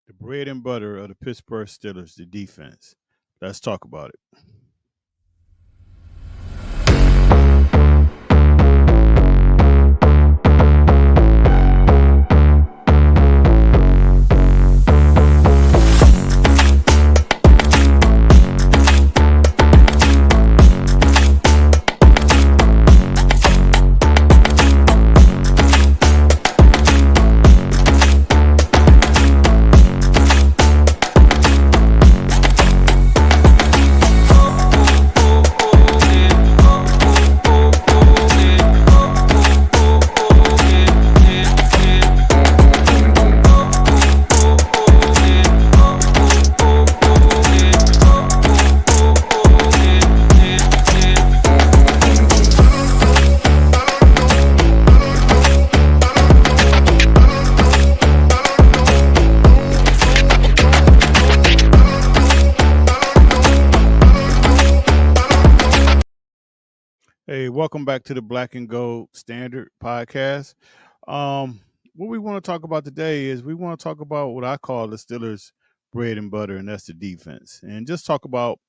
The bread and butter of the Pittsburgh Steelers, the defense. Let's talk about it. Hey, welcome back to the Black and Gold Standard podcast. Um, what we want to talk about today is we want to talk about what I call the Steelers' bread and butter, and that's the defense. And just talk about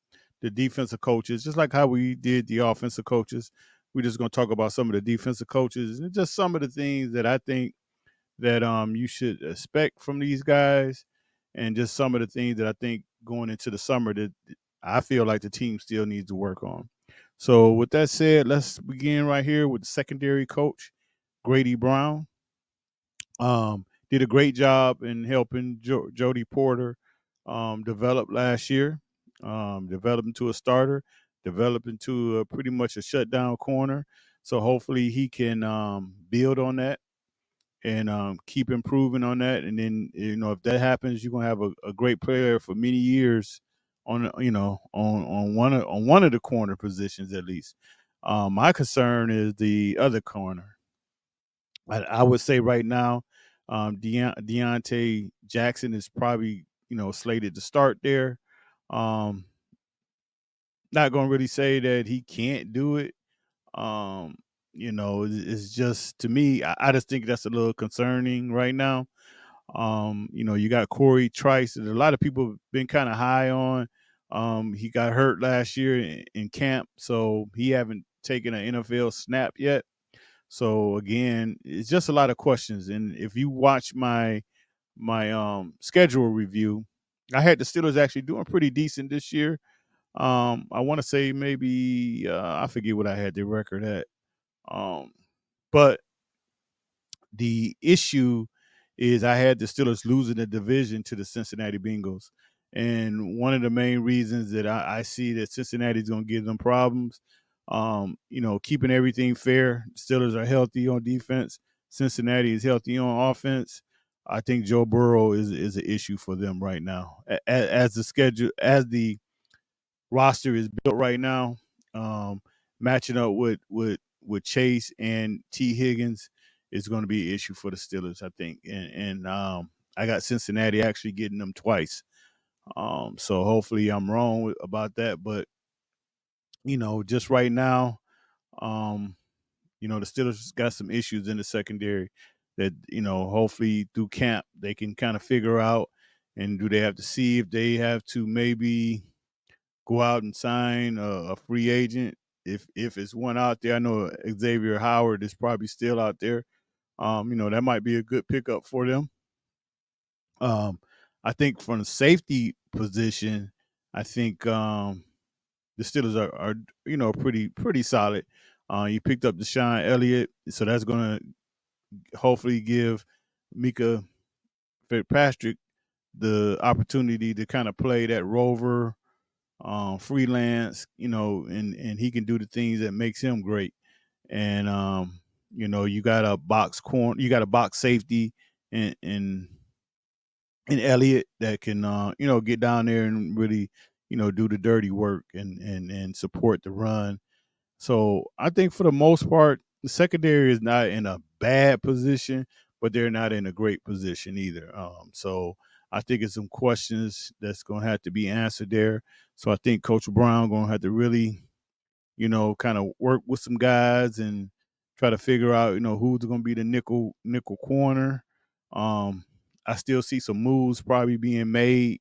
the defensive coaches, just like how we did the offensive coaches. We're just going to talk about some of the defensive coaches and just some of the things that I think that you should expect from these guys, and just some of the things that I think going into the summer that I feel like the team still needs to work on. So with that said, let's begin right here with the secondary coach, Grady Brown. Did a great job in helping Jody Porter develop last year, develop into a starter, develop into pretty much a shutdown corner. So hopefully he can build on that and keep improving on that. And then if that happens, you're gonna have a great player for many years on on one of the corner positions at least. My concern is the other corner. I would say right now, Deontay Jackson is probably slated to start there. Um, Not gonna really say that he can't do it. Um, it's just to me, I just think that's a little concerning right now. You got Corey Trice that a lot of people have been kind of high on. He got hurt last year in camp, so he haven't taken an NFL snap yet. So again, it's just a lot of questions. And if you watch my schedule review, I had the Steelers actually doing pretty decent this year. I want to say maybe I forget what I had the record at. Um, but the issue is I had the Steelers losing the division to the Cincinnati Bengals. And one of the main reasons that I see that Cincinnati's going to give them problems, keeping everything fair. Steelers are healthy on defense. Cincinnati is healthy on offense. I think Joe Burrow is an issue for them right now. As the roster is built right now, matching up with Chase and T Higgins is going to be an issue for the Steelers, I think. And I got Cincinnati actually getting them twice. So hopefully I'm wrong about that, but just right now, um, the Steelers got some issues in the secondary that hopefully through camp they can kind of figure out. And do they have to see if they have to maybe go out and sign a free agent if it's one out there? I know Xavier Howard is probably still out there. That might be a good pickup for them. Um, I think from the safety position, I think the Steelers are pretty solid. You picked up Deshaun Elliott, so that's going to hopefully give Mika Fitzpatrick the opportunity to kind of play that rover, freelance, and he can do the things that makes him great. And you got a box corner, you got a box safety, and Elliott that can get down there and really do the dirty work and support the run. So I think for the most part, the secondary is not in a bad position, but they're not in a great position either. So I think it's some questions that's going to have to be answered there. So I think Coach Brown going to have to really, kind of work with some guys and try to figure out, who's going to be the nickel corner. Um, I still see some moves probably being made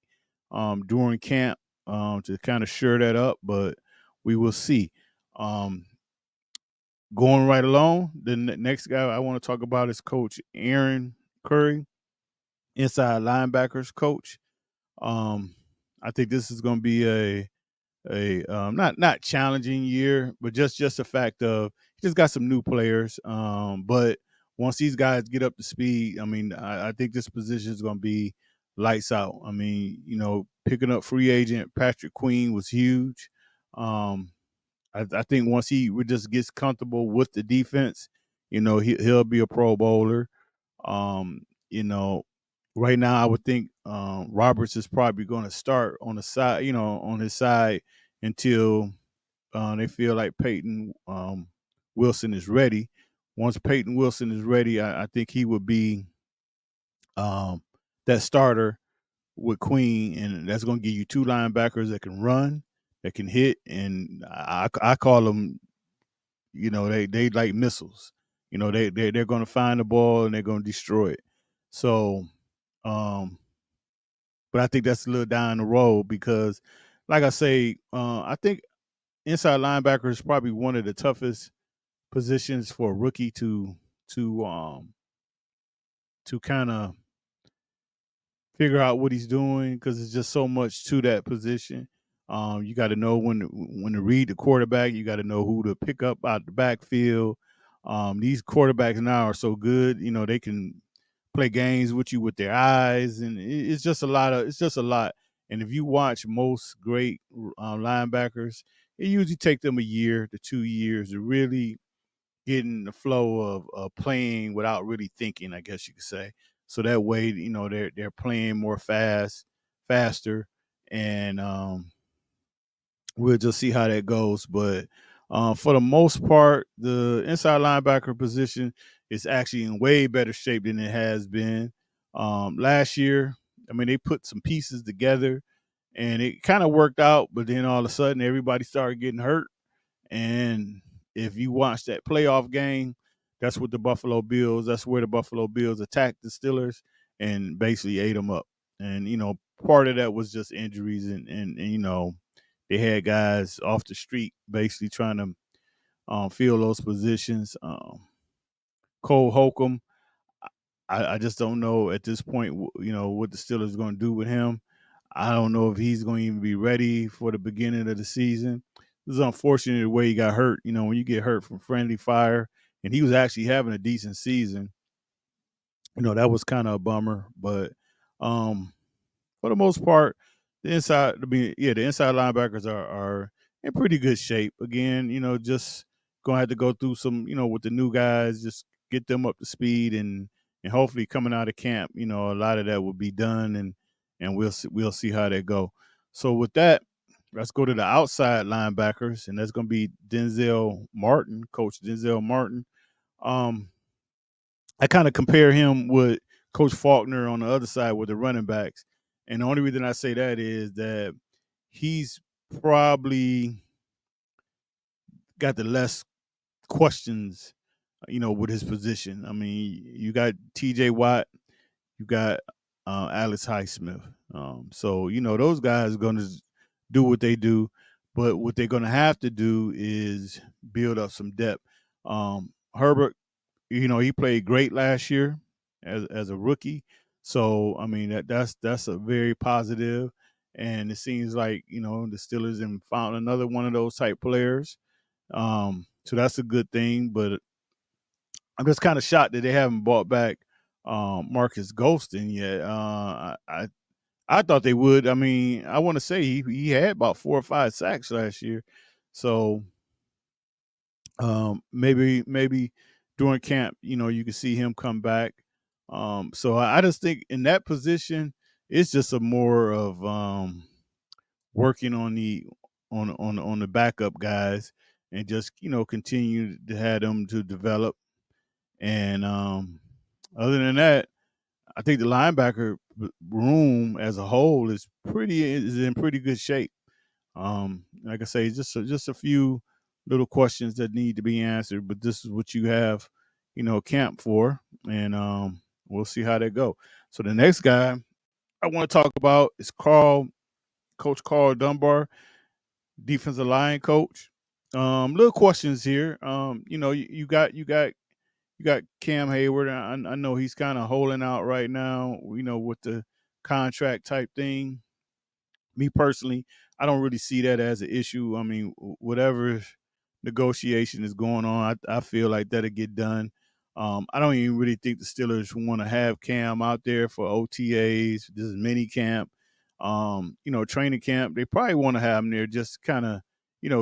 during camp to kind of shore that up, but we will see. Um, Going right along, the next guy I want to talk about is Coach Aaron Curry, inside linebackers coach. Um, I think this is going to be a not challenging year, but just the fact of he just got some new players. But once these guys get up to speed, I mean, I think this position is going to be lights out. I mean, picking up free agent Patrick Queen was huge. Um, I think once he just gets comfortable with the defense, he'll be a Pro Bowler. Um, you know, right now I would think Roberts is probably going to start on the side, on his side until they feel like Peyton Wilson is ready. Once Peyton Wilson is ready, I think he would be um, that starter with Queen, and that's going to give you two linebackers that can run, that can hit, and I call them, they like missiles. They're going to find the ball and they're going to destroy it. So, um, but I think that's a little down the road because, like I say, I think inside linebacker is probably one of the toughest positions for a rookie to um to kind of figure out what he's doing because it's just so much to that position. You got to know when to read the quarterback. You got to know who to pick up out the backfield. These quarterbacks now are so good. They can play games with you with their eyes, and it's just a lot of it's just a lot. And if you watch most great linebackers, it usually take them a year to 2 years to really get in the flow of playing without really thinking, I guess you could say. So that way, they're playing more faster, and we'll just see how that goes. But for the most part, the inside linebacker position is actually in way better shape than it has been last year. I mean, they put some pieces together, and it kind of worked out. But then all of a sudden, everybody started getting hurt, and if you watch that playoff game, that's what the Buffalo Bills. That's where the Buffalo Bills attacked the Steelers and basically ate them up. And part of that was just injuries, and they had guys off the street basically trying to fill those positions. Cole Holcomb, I just don't know at this point, what the Steelers are going to do with him. I don't know if he's going to even be ready for the beginning of the season. This is unfortunate the way he got hurt. When you get hurt from friendly fire, and he was actually having a decent season, that was kind of a bummer. But um, for the most part, the inside linebackers are in pretty good shape. Again, just gonna have to go through some, with the new guys, just get them up to speed, and hopefully coming out of camp, a lot of that will be done, and we'll see how they go. So with that, let's go to the outside linebackers, and that's gonna be Denzel Martin, Coach Denzel Martin. Um, I kind of compare him with Coach Faulkner on the other side with the running backs. And the only reason I say that is that he's probably got the less questions, with his position. I mean, you got TJ Watt, you got Alex Highsmith. So, those guys are going to do what they do. But what they're going to have to do is build up some depth. Herbert, he played great last year as a rookie. So I mean that's a very positive, and it seems like the Steelers have found another one of those type players. So that's a good thing. But I'm just kind of shocked that they haven't brought back Marcus Golston yet. I thought they would. I mean, I want to say he had about 4 or 5 sacks last year, so maybe during camp, you can see him come back. So I just think in that position, it's just a more of working on the backup guys and just continue to have them to develop. And other than that, I think the linebacker room as a whole is in pretty good shape. Like I say, just a few little questions that need to be answered, but this is what you have, camp for, and we'll see how that go. So the next guy I want to talk about is Coach Carl Dunbar, defensive line coach. Little questions here. You got Cam Hayward. I know he's kind of holding out right now. With the contract type thing. Me personally, I don't really see that as an issue. I mean, whatever negotiation is going on, I feel like that'll get done. I don't even really think the Steelers want to have Cam out there for OTAs. This is mini camp, training camp. They probably want to have him there just kind of,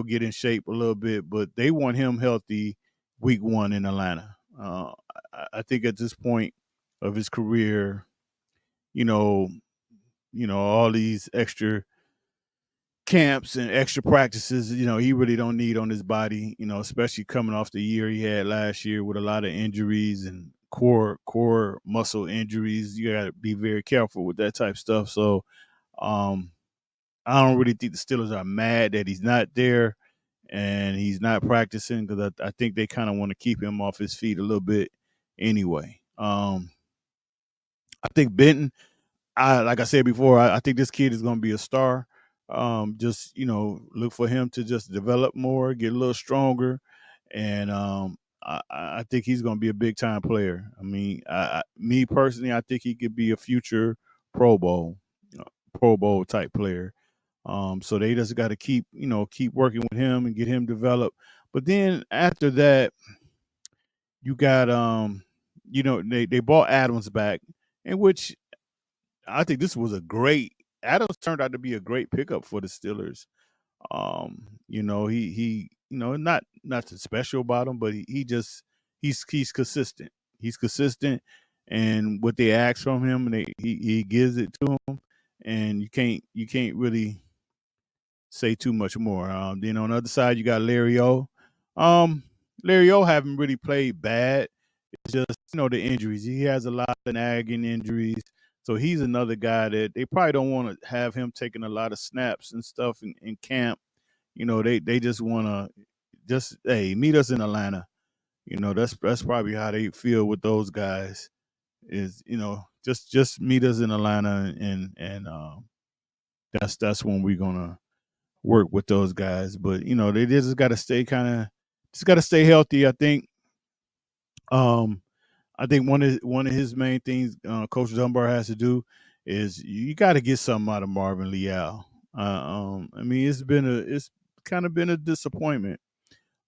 get in shape a little bit. But they want him healthy week one in Atlanta. I think at this point of his career, you know, all these extra camps and extra practices, he really don't need on his body, especially coming off the year he had last year with a lot of injuries and core muscle injuries. You got to be very careful with that type of stuff. So um, I don't really think the Steelers are mad that he's not there and he's not practicing because I think they kind of want to keep him off his feet a little bit anyway. I think Benton, like I said before, I think this kid is going to be a star. Just look for him to just develop more, get a little stronger, and I think he's going to be a big time player. I mean, me personally, I think he could be a future Pro Bowl, Pro Bowl type player. So they just got to keep working with him and get him developed. But then after that, you got they bought Adams back, in which I think this was a great. Adams turned out to be a great pickup for the Steelers. He not the special about him, but he just he's consistent. He's consistent, and what they ask from him, and he gives it to them, and you can't really say too much more. Then on the other side, you got Larry O. Um, Larry O haven't really played bad. It's just the injuries. He has a lot of nagging injuries. So he's another guy that they probably don't want to have him taking a lot of snaps and stuff in camp. They just want to just hey meet us in Atlanta. That's probably how they feel with those guys. Is just meet us in Atlanta and that's when we're gonna work with those guys. But they just got to stay healthy. Um, I think one of his main things Coach Dunbar has to do is you got to get something out of Marvin Leal. I mean, it's kind of been a disappointment.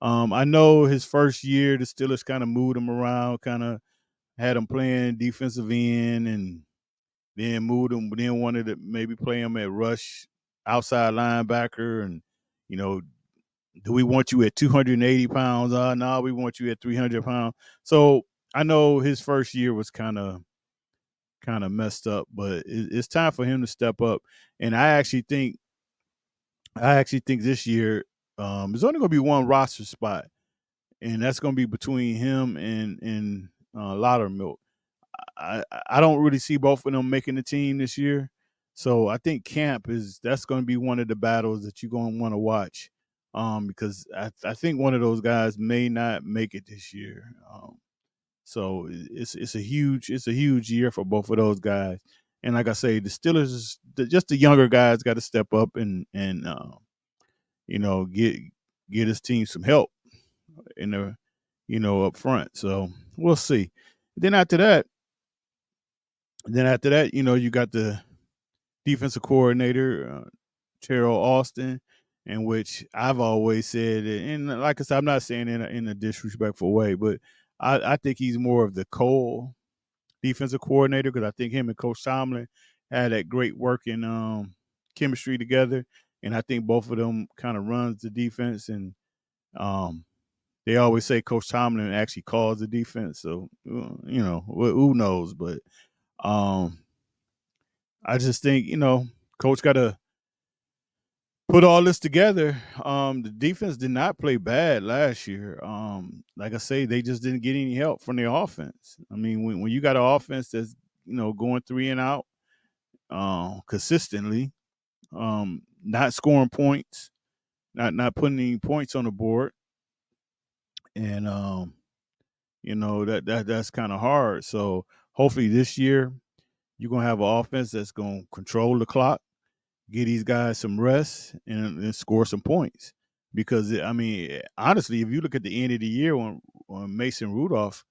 I know his first year, the Steelers kind of moved him around, kind of had him playing defensive end, and then moved him. Then wanted to maybe play him at rush, outside linebacker, and you know do we want you at 280 pounds? No, we want you at 300 pounds. So I know his first year was kind of messed up, but it's time for him to step up. And I actually think this year there's only going to be one roster spot, and that's going to be between him and Loudermilk. I don't really see both of them making the team this year. So I think camp that's going to be one of the battles that you're going to want to watch, because I think one of those guys may not make it this year. So it's a huge year for both of those guys. And like I say, the Steelers, just the younger guys, got to step up and get his team some help in the up front. So we'll see. Then after that, you got the defensive coordinator, Terrell Austin, in which I've always said, and like I said, I'm not saying in a disrespectful way, but I think he's more of the Cole defensive coordinator because I think him and Coach Tomlin had that great working chemistry together, and I think both of them kind of runs the defense, and um, they always say Coach Tomlin actually calls the defense, so who knows, but um, I just think Coach got to put all this together. The defense did not play bad last year. Like I say, they just didn't get any help from their offense. I mean, when you got an offense that's going three and out consistently, not scoring points, not putting any points on the board, and that's kind of hard. So hopefully this year you're gonna have an offense that's gonna control the clock, give these guys some rest, and score some points. Because I mean, honestly, if you look at the end of the year when Mason Rudolph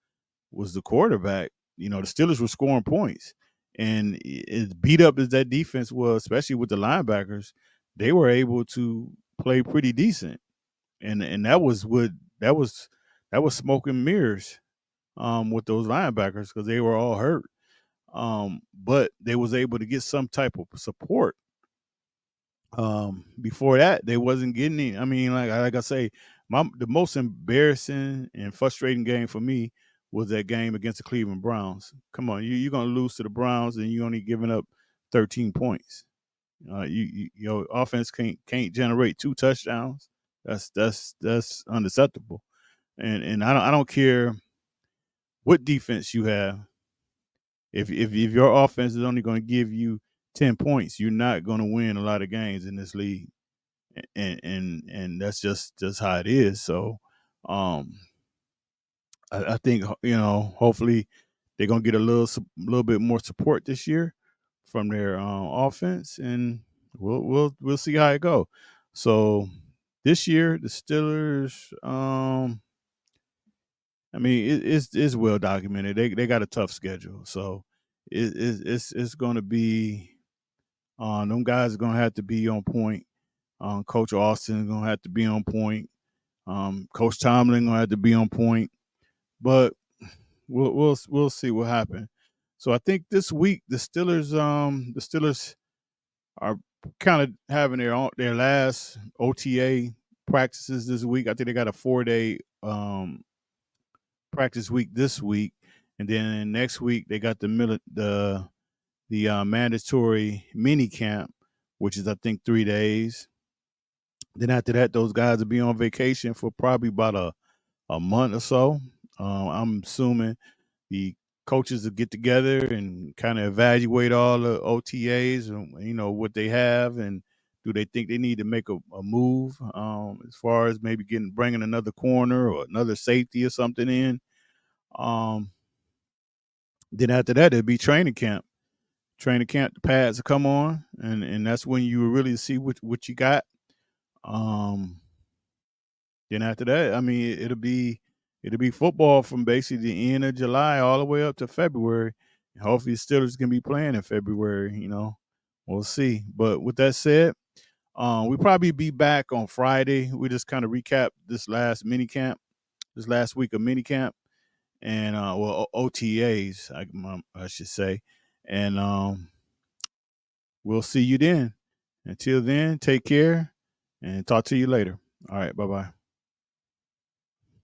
was the quarterback, the Steelers were scoring points. And as beat up as that defense was, especially with the linebackers, they were able to play pretty decent. And that was smoke and mirrors with those linebackers because they were all hurt. But they was able to get some type of support. Before that, they wasn't getting any. I mean, like I say, the most embarrassing and frustrating game for me was that game against the Cleveland Browns. Come on, you're gonna lose to the Browns and you only giving up 13 points. Your offense can't generate 2 touchdowns. That's unacceptable. And I don't care what defense you have. If your offense is only going to give you 10 points, you're not going to win a lot of games in this league. And that's just how it is. So um I think hopefully they're gonna get a little bit more support this year from their offense, and we'll see how it go. So this year the Steelers, I mean it's well documented. They got a tough schedule, so it's going to be them guys are going to have to be on point. Coach Austin is going to have to be on point. Coach Tomlin gonna have to be on point, but we'll see what happens. So I think this week the Steelers are kind of having their last OTA practices this week. I think they got a 4-day practice week this week, and then next week they got the mandatory mini camp, which is I think 3 days. Then after that, those guys will be on vacation for probably about a month or so. I'm assuming the coaches will get together and kind of evaluate all the OTAs and what they have and do they think they need to make a move as far as maybe bringing another corner or another safety or something in. Um, then after that, it'll be training camp. Training camp, the pads will come on, and that's when you really see what you got. Um, Then after that, I mean, it'll be football from basically the end of July all the way up to February. Hopefully, the Steelers can be playing in February. We'll see. But with that said, we'll probably be back on Friday. We just kind of recap this last mini camp, this last week of mini camp, and OTAs, I should say, and we'll see you then. Until then, take care and talk to you later. All right, bye bye.